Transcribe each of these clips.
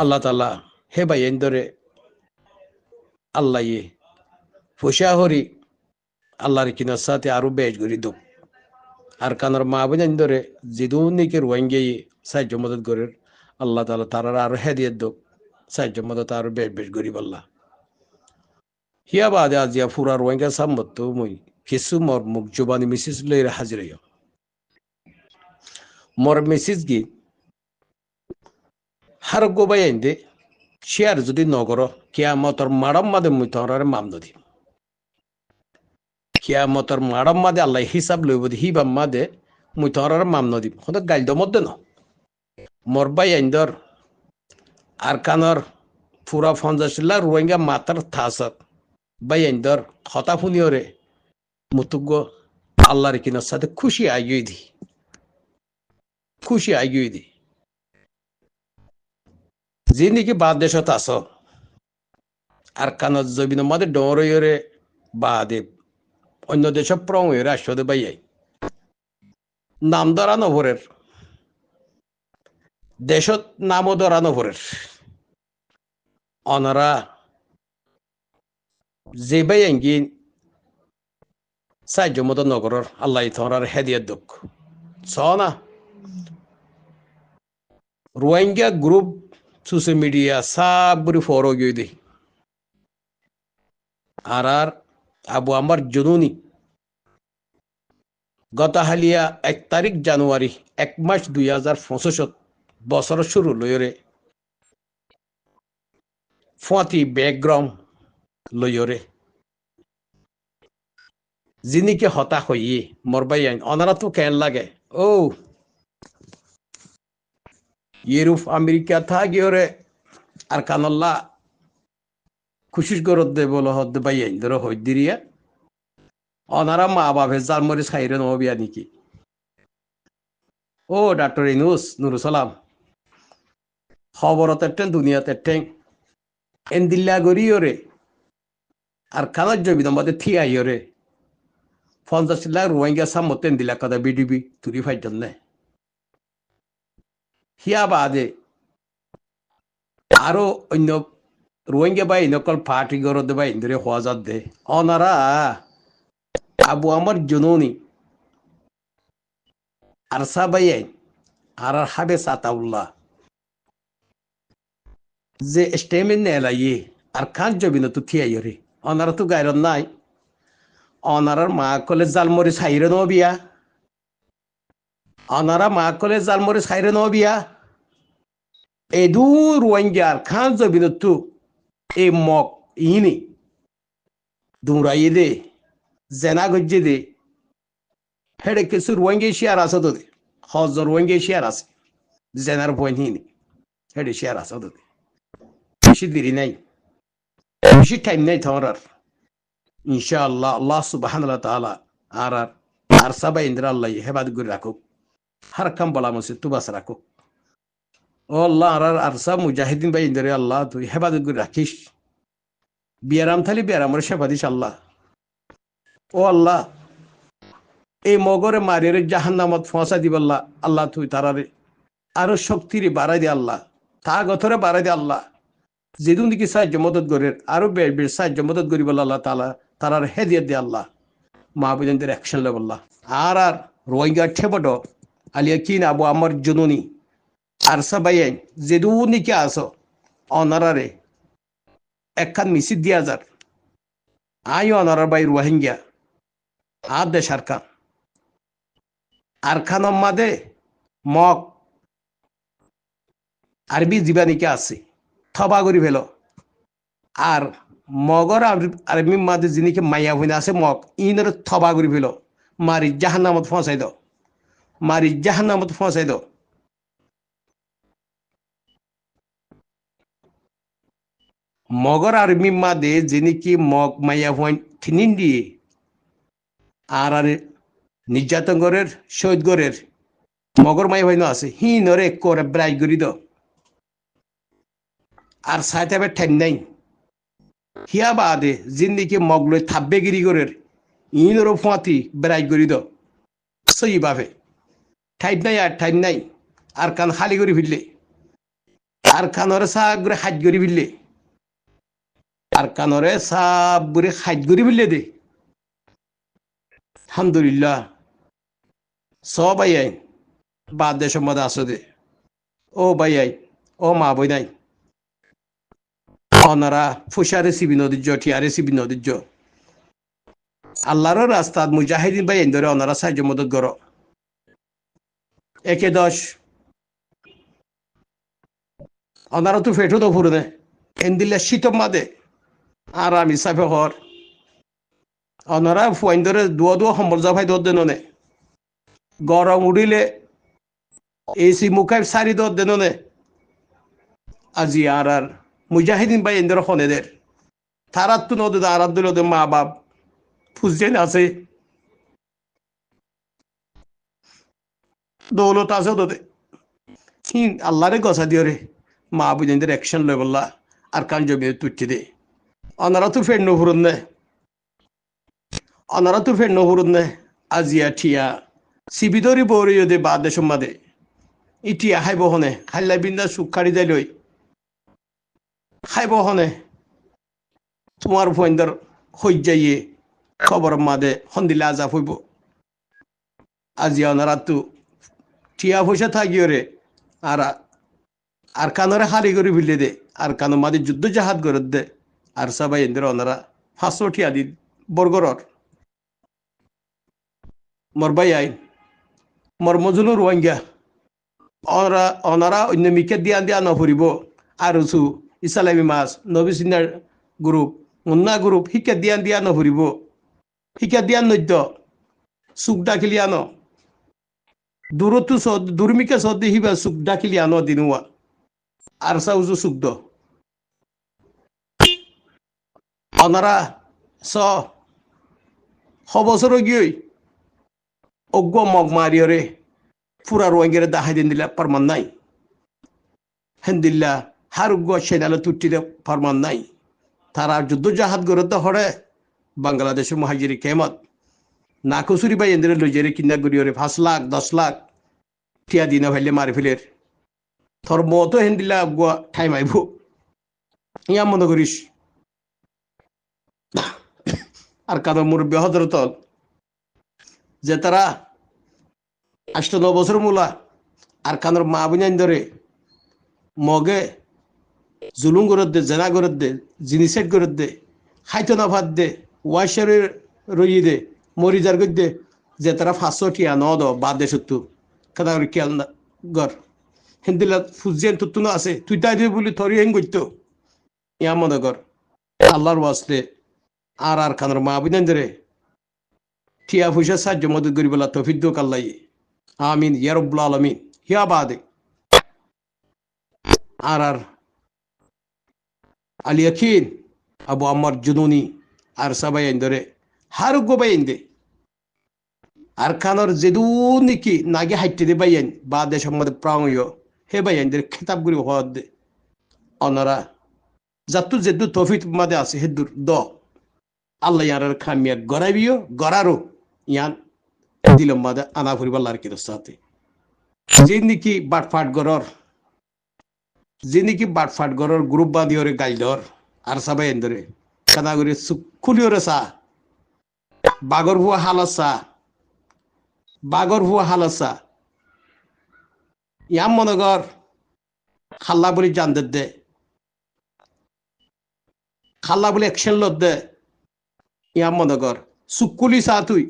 আল্লাহ তালা হে ভাই এন্দরে আল্লাহ ফুসা হরি আল্লাহর কিনার সাথে আরো বেশ করি দো আর কানার মা বোন এন্দরে জিদুনিকে রোয়াঙ্গে সাহায্য মদত করে আল্লাহ তালা তারা আরো হেদিয়ে দো সাহায্য মদত আরো বেশ বেশ গরিব আল্লাহ হিয়া বাদে আজিয়া ফুরা রোয়াঙ্গা সাম্মত মুই কিছু মর মুখ জবানি মিসিস লইরে হাজির মর মিসিস গি হার গোবাই আইন্দে শেয়ার যদি নগর কিয়ামতর মাড়ম মাদে মুই তহরারে মাম নদী কিয়ামতর মাড়ম মাদে আল্লাহ হিসাব লইব হিবাম মাদে মুই তহরারে মাম নদী হত গাইল মধ্যে ন মর বাই আইন্দর আর কানর ফুরা ফঞ্জাশিল্লা রোহিঙ্গা মাতার থাসত বাই আইন্দর হতা ফুনিওরে মুতুগ্য আল্লাহর কিনার সাথে খুশি আইগই দি খুশি আইগই দি যে নাকি বাদ দেশত আস আর কানত জবিন মাদে ডরে বাদে অন্য দেশ প্রং হয়ে আসতে বাইয়াই নাম ধরা নভরের দেশত নামও ধরা নভরের অনারা যে বাই আঙ্গি সাহায্য মতো নগরের আল্লাহ তোমরার হেদিয়ার দুঃখ না রোহিঙ্গা গ্রুপ সোশ্যাল মিডিয়া সাবরি ফরো গিয়ে দি আর আবু আমার জনুনি গত হালিয়া 1 তারিখ জানুয়ারি 1 মাস 2025 বছর শুরু লইরে ফতি ব্যাকগ্রাউন্ড লইরে যিনিকে হতাশ হইয়ে মরবাই আইন অনারা তো কেন লাগে ও ইউরোপ আমেরিকা থাকিওরে আর কানল্লা খুশিস গরত দে বলো হদ বাই আইন ধরো হইদিরিয়া অনারা মা বাপে জাল মরিস খাইরে নবিয়া নাকি ও ডাক্তার ইনুস নুরুসালাম খবরত টেন দুনিয়াতে টেং এন্দিল্লা গরিওরে আর কানার জমি তোমাদের থিয়াইরে 50 লাখ রোহিঙ্গা সামতে এন্দিল্লা কথা বিডিবি তুরি ফাই জন্য হিয়া বাদে আরো অন্য রোহিঙ্গা বাই নকল পার্টি গরত বাই ইন্দরে হওয়া যাত দে অনারা আবু আমার জননী আর সাবাই আর হাবে সাতাউল্লাহ যে স্টেমিন নেলাইয়ে আর খান জবিন তো থিয়াইরে অনারা তো গায়রন নাই অনারার মা কলে জালমরি সাইরে নবিয়া অনারা মা কলে জালমরি সাইরে নবিয়া এদু রোহিঙ্গার খান জবিন তো এ মক ইনি দুরাই দে জেনা গজ্জে দে হেডে কিছু রোহিঙ্গা শেয়ার আছে তো দে হজ রোহিঙ্গা শেয়ার আছে জেনার পয়েন্ট হিনি হেডে শেয়ার আছে তো দে বেশি দেরি নাই বেশি টাইম নাই তোমার ইনশাআল্লাহ আল্লাহ সুবহানাহু ওয়া তাআলা আর সবাই ইন্দ্র আল্লাহ হেফাজত করে রাখুক হার কাম বলা মুসিদ তুবাস রাখুক ও আল্লাহ আর সব মুজাহিদিন ভাই ইন্দ্র আল্লাহ তুই হেফাজত করে রাখিস বিয়ারাম থালি বিয়ারামের সেবা দিস আল্লাহ ও আল্লাহ এই মগরে মারিয়ে জাহান্নামত ফসা দিব আল্লাহ আল্লাহ তুই তারারে আরো শক্তিরে বাড়াই দে আল্লাহ তা গথরে বাড়াই দে আল্লাহ যেদিন দিকে সাহায্য মদত করে আরো বেশ বেশ সাহায্য মদত করি বল্লা আল্লাহ তালা তারার হেদিয়ে দে আল্লাহ মা বোনদের অ্যাকশন লে বল্লা আর রোহিঙ্গা ঠেবড আলিয়া কিন আবু আমার জননী আর সবাই যেদিন দিকে আসো অনারারে একখান মিশি দিয়া যার আই অনারার বাই রোহিঙ্গা আর দে সরকার আর খানম মাদে মগ আরবি জীবানিকে আছে থবা করি ফেল আর মগর আরবি মাদে যিনিকে মাইয়া হইনা আছে মগ ইনর থবা করি ফেল মারি জাহান্নামত ফসাই দাও মারি জাহান্নামত ফসাই দাও মগর আরবি মাদে যিনিকে মগ মাইয়া হইন থিনিন দিয়ে আর নির্যাতন গরের শহীদ গরের মগর মাই হইন আছে হিনরে করে ব্রাই করি দাও আর সাইতে ঠেন নাই হিয়া বাদে জিন্দিকে মগলে থাব্বে গিরি গরের ইনরও ফাঁতি বেড়াই করি দাও সই ভাবে ঠাইট নাই আর কান খালি করে ফিরলে আর কানরে সাগরে হাজ গরি বিললে আর কানরে সাবরে হাজ গরি বিললে দে আলহামদুলিল্লাহ সবাই আইন বাদ দেশের মধ্যে আসো দে ও ভাই আই ও মা বই নাই অনারা ফুসারে সিবি নদীর টিয়ারে সিবি নদীর আল্লাহর রাস্তাত মুজাহিদিন ভাই ধরে অনারা সাহায্য মদত গর একে 10 অনারা তো ফেটো তো ফুরনে এন্দিল্লা শীতম মাদে আর আমি সাফে হর অনারা ফুয়াইন ধরে দুয়া সম্বল জাফাই দর দেননে গরম উড়িলে এসি মুখাই সারি দর দেননে আজি আর মুজাহিদিন ভাই ধরে খনেদের তারাত তো নদী আর আব্দুল মা বাপ ফুসজেন আছে দৌলত আছে তোদের আল্লাহরে গছা দিও রে মা বুঝেন অ্যাকশন লয় বললা আর কান জমি তুচ্ছি দে অনারা তো ফের নহরুন নে অনারা তো ফের নহরুন নে আজিয়া ঠিয়া সিবিদরি বৌরি দে বাদ দেশম মাদে ইটিয়া খাইব হনে খাইলা বিন্দা সুখ কাড়ি যাই লই খাইব হনে তোমার ফোনদার হই যাইয়ে খবর মাদে হন্দিলে আজাব হইব আজিয়া অনারা তো টিয়া পয়সা থাকিও রে আর কানরে হারি করে ফিরলে দে আর কানো মাদে যুদ্ধ জাহাজ করে দে আর সবাই এদের ওনারা 500 টিয়া দি বর্গরর মর ভাই আই মর মজুনুর রোহিঙ্গা ওনারা অন্য মিকে দিয়া নফরিব আর সু ইসলামী মাস নবী সিনার গ্রুপ মুন্না গ্রুপ শিক্ষা দিয়া নফরিব শিক্ষা দিয়া নদ্য চুক ডাকিলি আনো দূরত্ব দুর্মিকে সদ্দি হিবা চুক ডাকিলি আনো দিনুয়া আর সাউজু সুগ্ধ অনারা বছর গিয়ে অজ্ঞ মগ মারিয়রে পুরা রোহিঙ্গের দাহাই দিন দিলা ফরমান নাই হেন্দিল্লা হার উগ্র সেনালে তুটিতে ফরমান নাই তারা যুদ্ধ জাহাজ গড়তে হরে বাংলাদেশের মহাজিরি কেমত না কচুরি বাই এদের লইজেরে কিনা গড়িয়রে 5 লাখ 10 লাখ টিয়া দিনা ভাইলে মারি ফেলের তোর মতো হেন্দিলা গুয়া ঠাই মাইব ইয়া মনে করিস আর কারো মুরব্বী হজরত যে তারা 8-9 বছর মূলা আর কানোর মা বুঝাইন ধরে মগে জুলুম করে দে জেনা করে দে জিনিসেট করে দে খাইতো না ভাত দে ওয়াশারে রই দে মরিজার গই দে যে তারা 500 টিয়া ন দ বাদ দে সত্তু কাদা করে খেয়াল না গর হিন্দিলা ফুজিয়ান তুতুনো আছে তুই তাই দিয়ে বলি থরি হেং করতো ইয়া মনে কর আল্লাহর ওয়াস্তে আর খানোর মা বুঝাইন ধরে টিয়া পয়সা সাহায্য মদত করি বলা তৌফিক দোক আল্লাহ আমিন ইয়া রব্বুল আলামিন হিয়া বাদে আর আলিয়াকিন আবু আম্মার জুনুনি আর সবাই ধরে হার গোবাইন দে আর খানোর যেদু নাকি নাগে হাইটে দে বাইন বা দেশের মধ্যে প্রাণীয় হে বাইন দের খেতাব গুলি হওয়ার দে অনারা যাতু যেদু তৌফিক মাদে আছে হেদুর দ আল্লাহ ইয়ার খামিয়া গড়াইবিও গড়ারো ইয়ান দিলম মাদে আনা ফুরিবার লারকির সাথে যে নাকি বাটফাট গরর গ্রুপ বাঁধি ওরে গাইল ধর আর সবাই ধরে কাদা করে খুলি ওরে চা বাগর ভুয়া হালসা ইয়াম মনে কর খাল্লা বলি জান দে খাল্লা বলি অ্যাকশন লত দে ইয়াম মনে কর সুকুলি চা তুই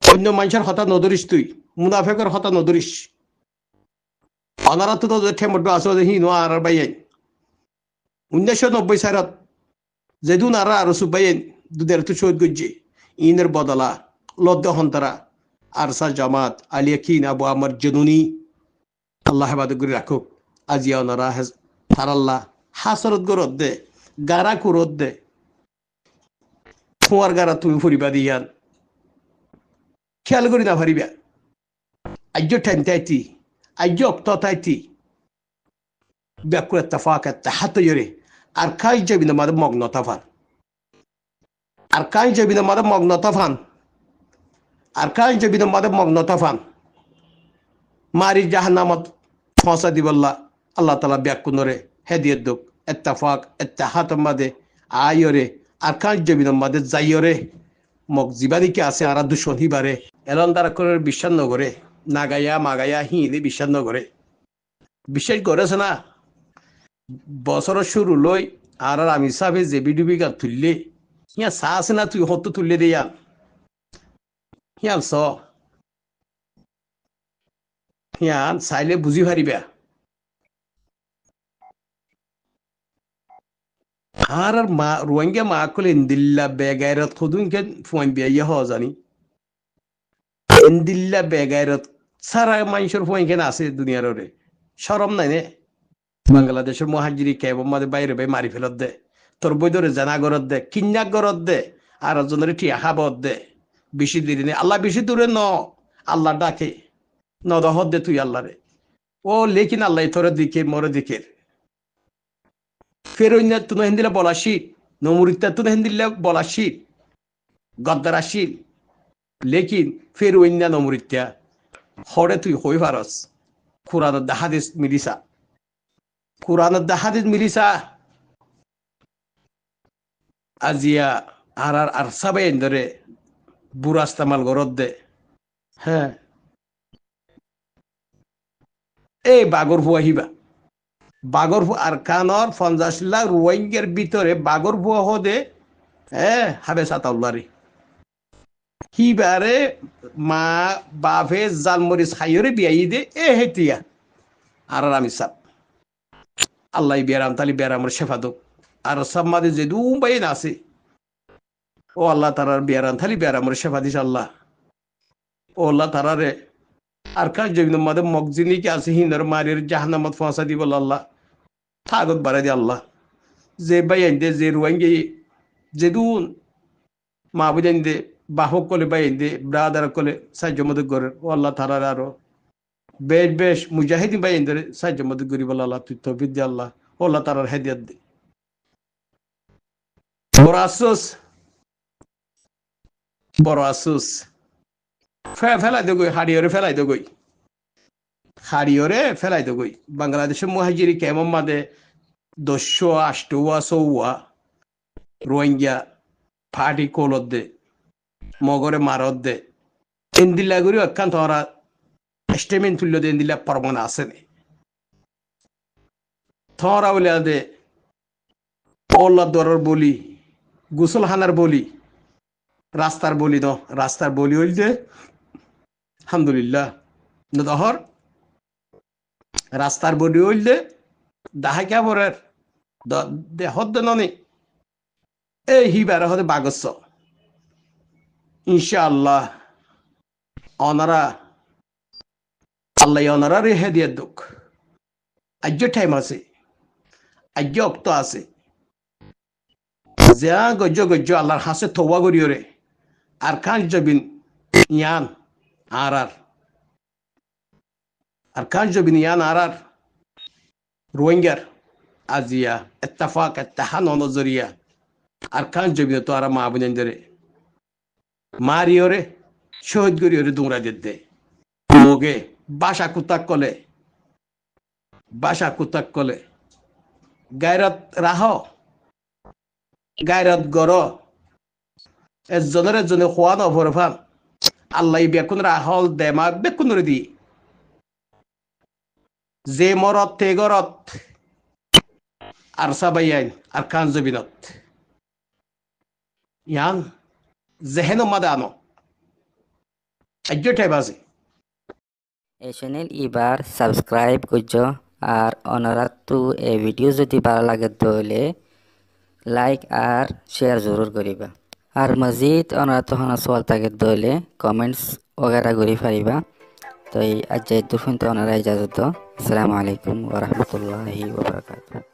অন্য মানুষের হতা নদরিস তুই মুনাফেকের হতা নদরিস অনারা তো ঠেমট আসলে হি নোয়া আর বাইন 1990 সালত যেদুন আর সুবাইন দুদের তো শহীদ গজ্জি ইনের বদলা লদ্দ হন্তরা আরসা জামাত আলিয়াকিন আবু আমার জনুনি আল্লাহ হেফাজত করে রাখুক আজিয়া ওনারা তারাল্লাহ হাসরত গরত দে গারা কুরত দে তোমার গারা তুমি ফুরিবা দিয়ান খেয়াল করি না ফারিবা আজ্য ঠাইমতাইতি আজ্য অক্তাইতি ব্যাকুর তাফাকাত তাহাত ইরে আর কাই যাবি না মাদে মগ্ন তাফান মারি জাহান্নামত ফসা দিবল্লা আল্লাহ তালা ব্যাকুনরে হেদিয়ত দুক এত্তাফাক এত্তাহাতম মাদে আয়রে আর কাজ জমিন মাদে যাইয়রে মক জীবানিকে আছে আর দুশন হিবারে এলন দ্বারা করে বিশ্বাস নগরে নাগাইয়া মাগাইয়া হিঁদে বিশ্বাস নগরে বিশ্বাস করেছে না বছরের শুরু লই আর আমি সাবে যে বিডুবি গা তুললে হিয়া চা আছে না তুই হতো তুললে দে ইয়ান হিয়ান চ হিয়ান চাইলে বুঝি পারিবা আর মা রোহিঙ্গা মা কলে ইন্দিল্লা বেগাইরত খুদুন কে ফোন বিয়া হ জানি ইন্দিল্লা বেগাইরত সারা মানুষের ফোন কেন আছে দুনিয়ার রে শরম নাই নে বাংলাদেশের মহাজিরি কেবল মাঝে বাইরে বাই মারি ফেলত দে তোর বৈদরে জানা গরত দে কিন্যাক গরত দে আর জনের টিয়া খাবত দে বেশি দেরি নেই আল্লাহ বেশি দূরে ন আল্লাহ ডাকে ন দহত দে তুই আল্লাহ রে ও লেকিন আল্লাহ তোর দিকে মরে দিকের ফের অন্য তুন হিন্দিলে বলাসি নমুরিতা তুন হিন্দিলে বলাসি গদ্দারাসি লেকিন ফের অন্য নমুরিতা হরে তুই হই পারস কোরআন হাদিস মিলিসা কোরআন হাদিস মিলিসা আজিয়া আর সবাই ধরে বুড়াস্তামাল গরত দে হ্যাঁ এই বাগর ভুয়া হিবা বাগর আর কানর 50 লাখ রোহিঙ্গার ভিতরে বাগর ভুয়া হদে হাবে সাতাউল্লারি হিবারে মা বাপে জালমরি ছাইরে বিয়াই দে হেতিয়া আর আমি সাপ আল্লাহ বেরাম তালি বেরামর শেফা দো আর সব মাদে যে দুবাই না আছে ও আল্লাহ তারার বেরাম থালি বেরামর শেফা দিস আল্লাহ ও আল্লাহ তারারে আর কাজ জমিন মাদে মগজিনি কে আছে হিন্দর মারির জাহান্নামত ফাঁসা দিব আল্লাহ থাগত বাড়াই দি আল্লাহ যে বাইন দে যে রোহিঙ্গি যে দুন মা বুঝাইন দে বাহক কলে বাইন দে ব্রাদার কলে সাহায্য মদত করে ও আল্লাহ তারার আরো বেশ বেশ মুজাহিদিন বাইন ধরে সাহায্য মদত করি বল আল্লাহ তুই তো বিদ্যা আল্লাহ ও আল্লাহ তারার হেদিয়াত দে বড় আফসোস বড় আফসোস ফেলাই দে গই হাড়িয়রে ফেলাই দে গই হাড়িয়রে ফেলাই দে গই বাংলাদেশের মহাজিরি কেমন মাদে 208 রোহিঙ্গা ফাটি কোলত দে মগরে মারত দে ইন্দিল্লা গুরি অক্ষান্ত ওরা স্টেমিন তুল্য দে ইন্দিল্লা পরমন আসেনি থরা বলে দে ওল্লা দরের বলি গুসল হানার বলি রাস্তার বলি ন রাস্তার বলি হইল যে আলহামদুলিল্লাহ নদহর রাস্তার বলি হইল যে দাহা কে পরের হদ ননি এই হিবার হতে বাগস্য ইনশাআল্লাহ অনারা আল্লাহ অনারা রেহে দিয়ে দুঃখ আজ্য টাইম আছে আজ্য অক্ত আছে যা গজ্য গজ্য আল্লাহর হাসে থোয়া করিও রে আর কান জবিন ইয়ান আর কান জবিন ইয়ান আর রোহিঙ্গার আজিয়া এত্তাফাক এত্তাহান নজরিয়া আর কান জবিন তো আর মা বুঝেন ধরে মারিও রে শহীদ করিও রে দুমরা দে মোগে বাসা কুতাক কলে গায়রত রাহ গায়রত গর এজনে খোয়া নভরে ফান আল্লাহ বেকুন রাহল দেমা বেকুন দি যে মরত তে গরত আর সাবাইয়াইন আর কান জবিনত ইয়ান জেহেন মাদানো আজ্যটাই বাজে এই চ্যানেল এবার সাবস্ক্রাইব করছো আর অনারাত তো এই ভিডিও যদি ভালো লাগে তাহলে লাইক আর শেয়ার জরুর করিবা আর মজিদ অনারাত হনা সওয়াল থাকে তাহলে কমেন্টস वगैरह করি পারিবা তো এই আজ দুফুন তো অনারা ইজাজত আসসালামু আলাইকুম ওয়া রাহমাতুল্লাহি ওয়া বারাকাতুহু।